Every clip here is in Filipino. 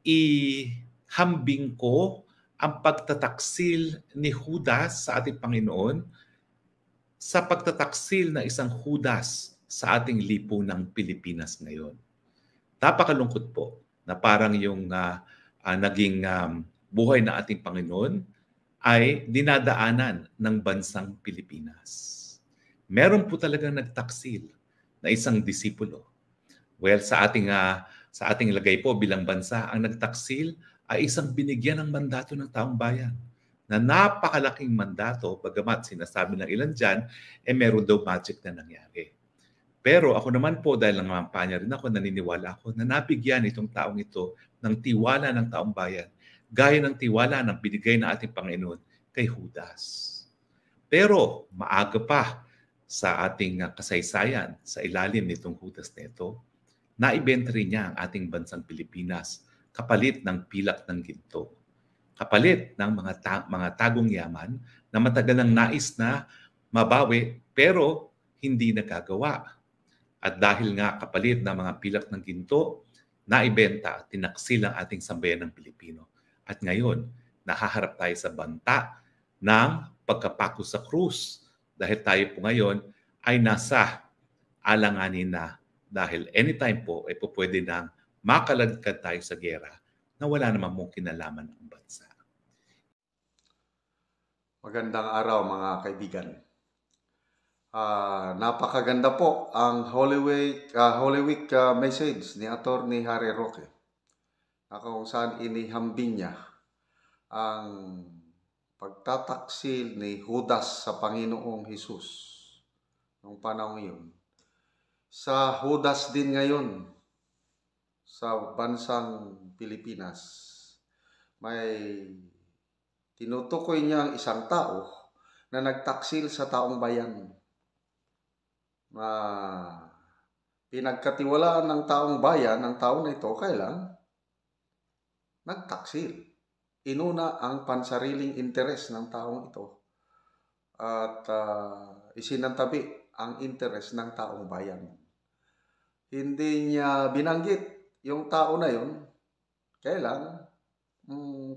ihambing ko ang pagtataksil ni Judas sa ating Panginoon sa pagtataksil na isang Judas sa ating lipunang Pilipinas ngayon. Napakalungkot po na parang yung naging buhay na ating Panginoon ay dinadaanan ng bansang Pilipinas. Meron po talagang nagtaksil na isang disipulo. Well, sa ating lagay po bilang bansa, ang nagtaksil ay isang binigyan ng mandato ng taong bayan na napakalaking mandato, bagamat sinasabi ng ilan dyan, meron daw magic na nangyari. Pero ako naman po, dahil nangampa niya rin ako, naniniwala ako na nabigyan itong taong ito ng tiwala ng taong bayan, gaya ng tiwala ng binigay na ating Panginoon kay Judas. Pero maaga pa sa ating kasaysayan, sa ilalim nitong Judas na ito, naibenta rin niya ang ating bansang Pilipinas kapalit ng pilak ng ginto. Kapalit ng mga tagong yaman na matagal nang nais na mabawi pero hindi nagagawa. At dahil nga kapalit ng mga pilak ng ginto, naibenta at tinaksil ang ating sambayan ng Pilipino. At ngayon, nahaharap tayo sa banta ng pagkapako sa krus. Dahil tayo po ngayon ay nasa alanganin na dahil anytime po ay pwede nang makalagkad tayo sa gera na wala namang mong kinalaman ang bansa. Magandang araw mga kaibigan. Napakaganda po ang Holy Week message ni Atty. Harry Roque na kung saan inihambing niya ang pagtataksil ni Judas sa Panginoong Hesus noong panahon yun. Sa Judas din ngayon sa bansang Pilipinas, may tinutukoy niya ang isang tao na nagtaksil sa taong bayan. Pinagkatiwalaan ng taong bayan, ng tao na ito, kailan nagtaksil. Inuna ang pansariling interes ng taong ito at isinantabi ang interes ng taong bayan. Hindi niya binanggit yung tao na yun. Kailan?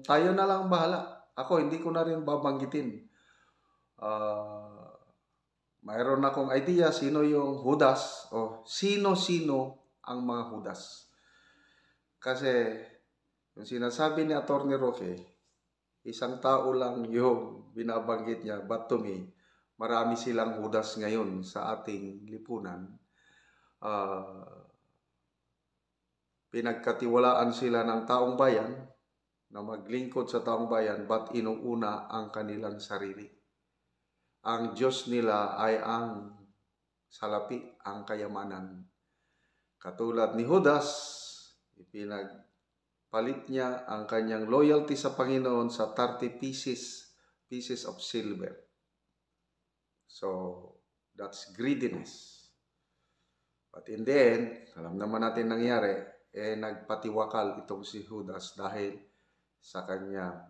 Tayo na lang bahala. Ako, hindi ko na rin babanggitin. Mayroon akong idea sino yung Judas o sino-sino ang mga Judas. Kasi yung sinasabi ni Atty. Roque, isang tao lang yung binabanggit niya. But to me, marami silang Judas ngayon sa ating lipunan. Pinagkatiwalaan sila ng taong bayan na maglingkod sa taong bayan, but inuuna ang kanilang sarili. Ang Diyos nila ay ang salapi, ang kayamanan. Katulad ni Judas, ipinagpalit niya ang kanyang loyalty sa Panginoon sa 30 pieces of silver. So, that's greediness. But in the end, alam naman natin nangyari, nagpatiwakal itong si Judas dahil sa kanyang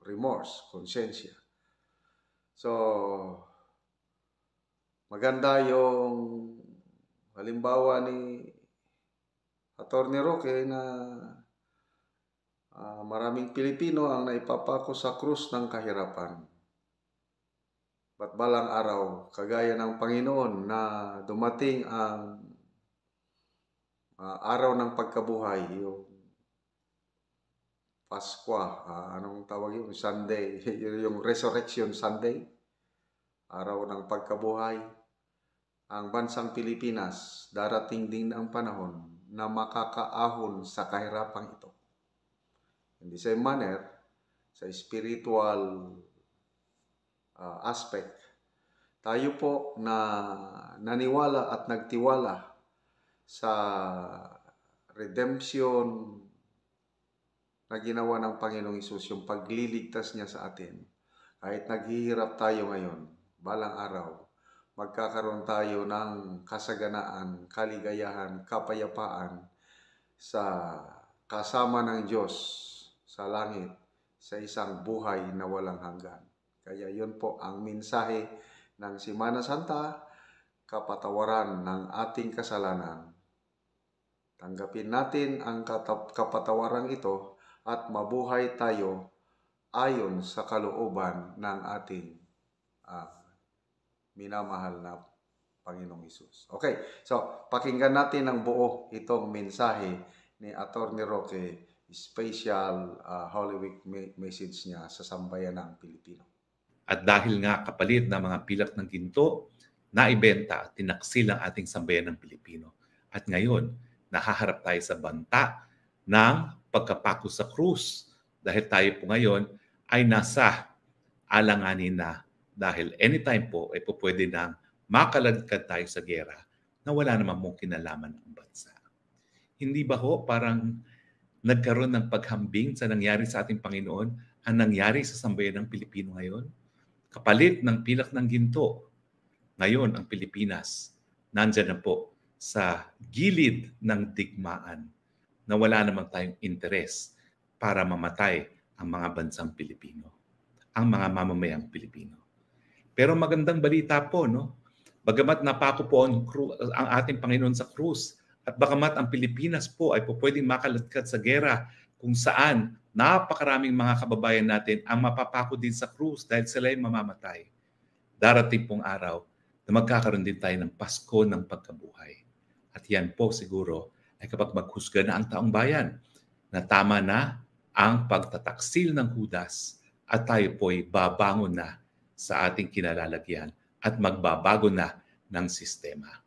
remorse, konsensya. So, maganda yung halimbawa ni Atty. Roque na maraming Pilipino ang naipapako sa krus ng kahirapan. Ba't balang araw, kagaya ng Panginoon na dumating ang araw ng pagkabuhay, yung Pasko, anong tawag yun? Sunday, yung Resurrection Sunday, araw ng pagkabuhay. Ang bansang Pilipinas, darating din ang panahon na makakaahon sa kahirapang ito. In the same manner, sa spiritual aspect, tayo po na naniwala at nagtiwala sa redemption na ginawa ng Panginoong Hesus, yung pagliligtas niya sa atin. Kahit naghihirap tayo ngayon, balang araw, magkakaroon tayo ng kasaganaan, kaligayahan, kapayapaan sa kasama ng Diyos sa langit sa isang buhay na walang hanggan. Kaya yun po ang mensahe ng Semana Santa, kapatawaran ng ating kasalanan. Tanggapin natin ang kapatawaran ito at mabuhay tayo ayon sa kalooban ng ating ah, minamahal na Panginoong Hesus. Okay, so pakinggan natin ng buo itong mensahe ni Atty. Roque, special Holy Week message niya sa sambayan ng Pilipino. At dahil nga kapalit ng mga pilak ng ginto, naibenta at tinaksil ang ating sambayan ng Pilipino. At ngayon, nahaharap tayo sa banta ng pagkapako sa krus. Dahil tayo po ngayon ay nasa alanganin na dahil anytime po ay po pwede nang makaladkad tayo sa gera na wala naman mong kinalaman ang bansa. Hindi ba ho parang nagkaroon ng paghambing sa nangyari sa ating Panginoon ang nangyari sa sambayan ng Pilipino ngayon? Kapalit ng pilak ng ginto, ngayon ang Pilipinas nandyan na po sa gilid ng digmaan na wala naman tayong interes para mamatay ang mga bansang Pilipino, ang mga mamamayang Pilipino. Pero magandang balita po, no? Bagamat napako po ang ating Panginoon sa krus at bagamat ang Pilipinas po ay po pwedeng makaladkad sa gera kung saan napakaraming mga kababayan natin ang mapapako din sa krus dahil sila ay mamamatay. Darating pong araw na magkakaroon din tayo ng Pasko ng pagkabuhay. At yan po siguro ay kapag maghusga na ang taong bayan na tama na ang pagtataksil ng Judas at tayo po ay babangon na sa ating kinalalagyan at magbabago na ng sistema.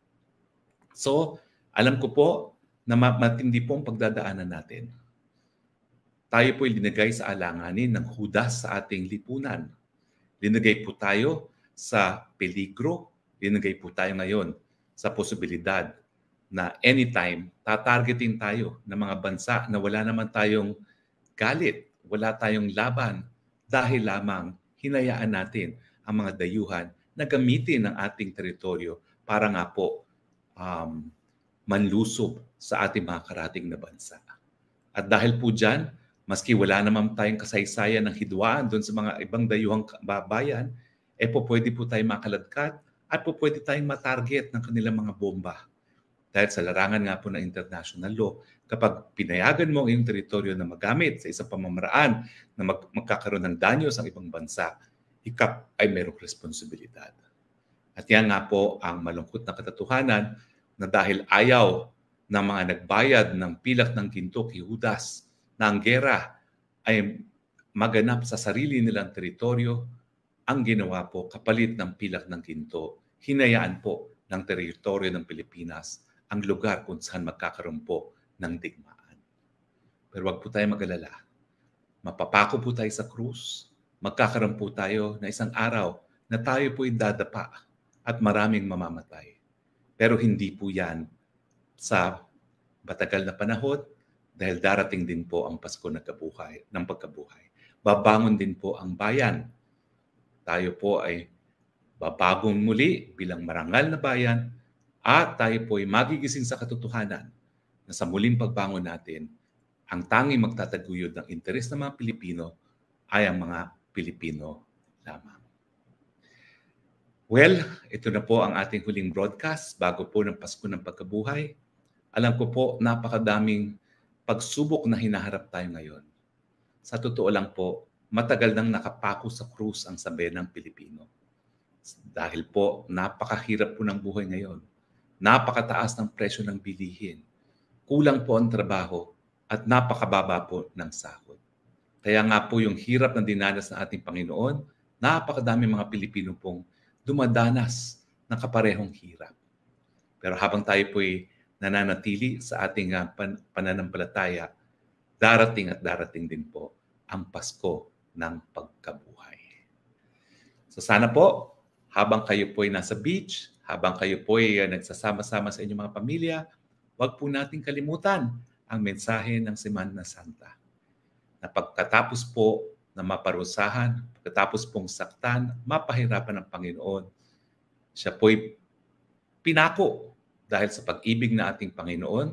So, alam ko po na matindi po ang pagdadaanan natin. Tayo po ay linagay sa alanganin ng Judas sa ating lipunan. Linagay po tayo sa peligro. Linagay po tayo ngayon sa posibilidad na anytime tatargetin tayo ng mga bansa na wala naman tayong galit, wala tayong laban dahil lamang hinayaan natin ang mga dayuhan na gamitin ang ating teritoryo para nga po manlusob sa ating mga karating na bansa. At dahil po dyan, maski wala naman tayong kasaysayan ng hidwaan doon sa mga ibang dayuhang bayan, po pwede po tayong makaladkad at po pwede tayong matarget ng kanilang mga bomba. Dahil sa larangan nga po ng international law, kapag pinayagan mo ang iyong teritoryo na magamit sa isang pamamaraan na magkakaroon ng danyo sa ibang bansa, ikaw ay mayroong responsibilidad. At yan nga po ang malungkot na katotohanan na dahil ayaw ng mga nagbayad ng pilak ng ginto kay Judas na ang gera ay maganap sa sarili nilang teritoryo, ang ginawa po kapalit ng pilak ng ginto, hinayaan po ng teritoryo ng Pilipinas ang lugar kung saan magkakaroon po ng digmaan. Pero wag po tayo mag-alala. Mapapako po tayo sa krus. Magkakaroon po tayo na isang araw na tayo po dadapa at maraming mamamatay. Pero hindi po yan sa matagal na panahon dahil darating din po ang Pasko ng pagkabuhay. Babangon din po ang bayan. Tayo po ay babagong muli bilang marangal na bayan at tayo po ay magigising sa katotohanan na sa muling pagbangon natin, ang tanging magtataguyod ng interes ng mga Pilipino ay ang mga Pilipino lamang. Well, ito na po ang ating huling broadcast bago po ng Pasko ng Pagkabuhay. Alam ko po, napakadaming pagsubok na hinaharap tayo ngayon. Sa totoo lang po, matagal nang nakapako sa krus ang sambayan ng Pilipino. Dahil po, napakahirap po ng buhay ngayon. Napakataas ng presyo ng bilihin. Kulang po ang trabaho at napakababa po ng sahod. Kaya nga po yung hirap na dinanas ng ating Panginoon, napakadami mga Pilipino pong dumadanas ng kaparehong hirap. Pero habang tayo po'y nananatili sa ating pananampalataya, darating at darating din po ang Pasko ng Pagkabuhay. So sana po, habang kayo po'y nasa beach, habang kayo po'y nagsasama-sama sa inyong mga pamilya, huwag po nating kalimutan ang mensahe ng Semana Santa. Na pagkatapos po na maparusahan, pagkatapos pong saktan, mapahirapan ng Panginoon, siya po'y pinako dahil sa pag-ibig na ating Panginoon,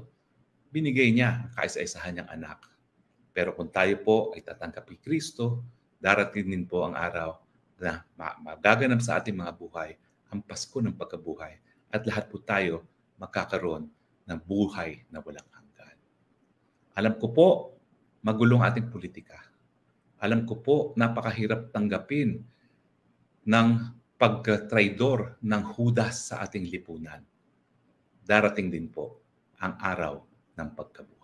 binigay niya ang kaisa-isahan niyang anak. Pero kung tayo po ay tatanggap kay Kristo, darating din po ang araw na magaganap sa ating mga buhay ang Pasko ng Pagkabuhay at lahat po tayo magkakaroon ng buhay na walang hanggan. Alam ko po, magulong ating politika. Alam ko po, napakahirap tanggapin ng pagtraidor ng Judas sa ating lipunan. Darating din po ang araw ng pagkabuhay.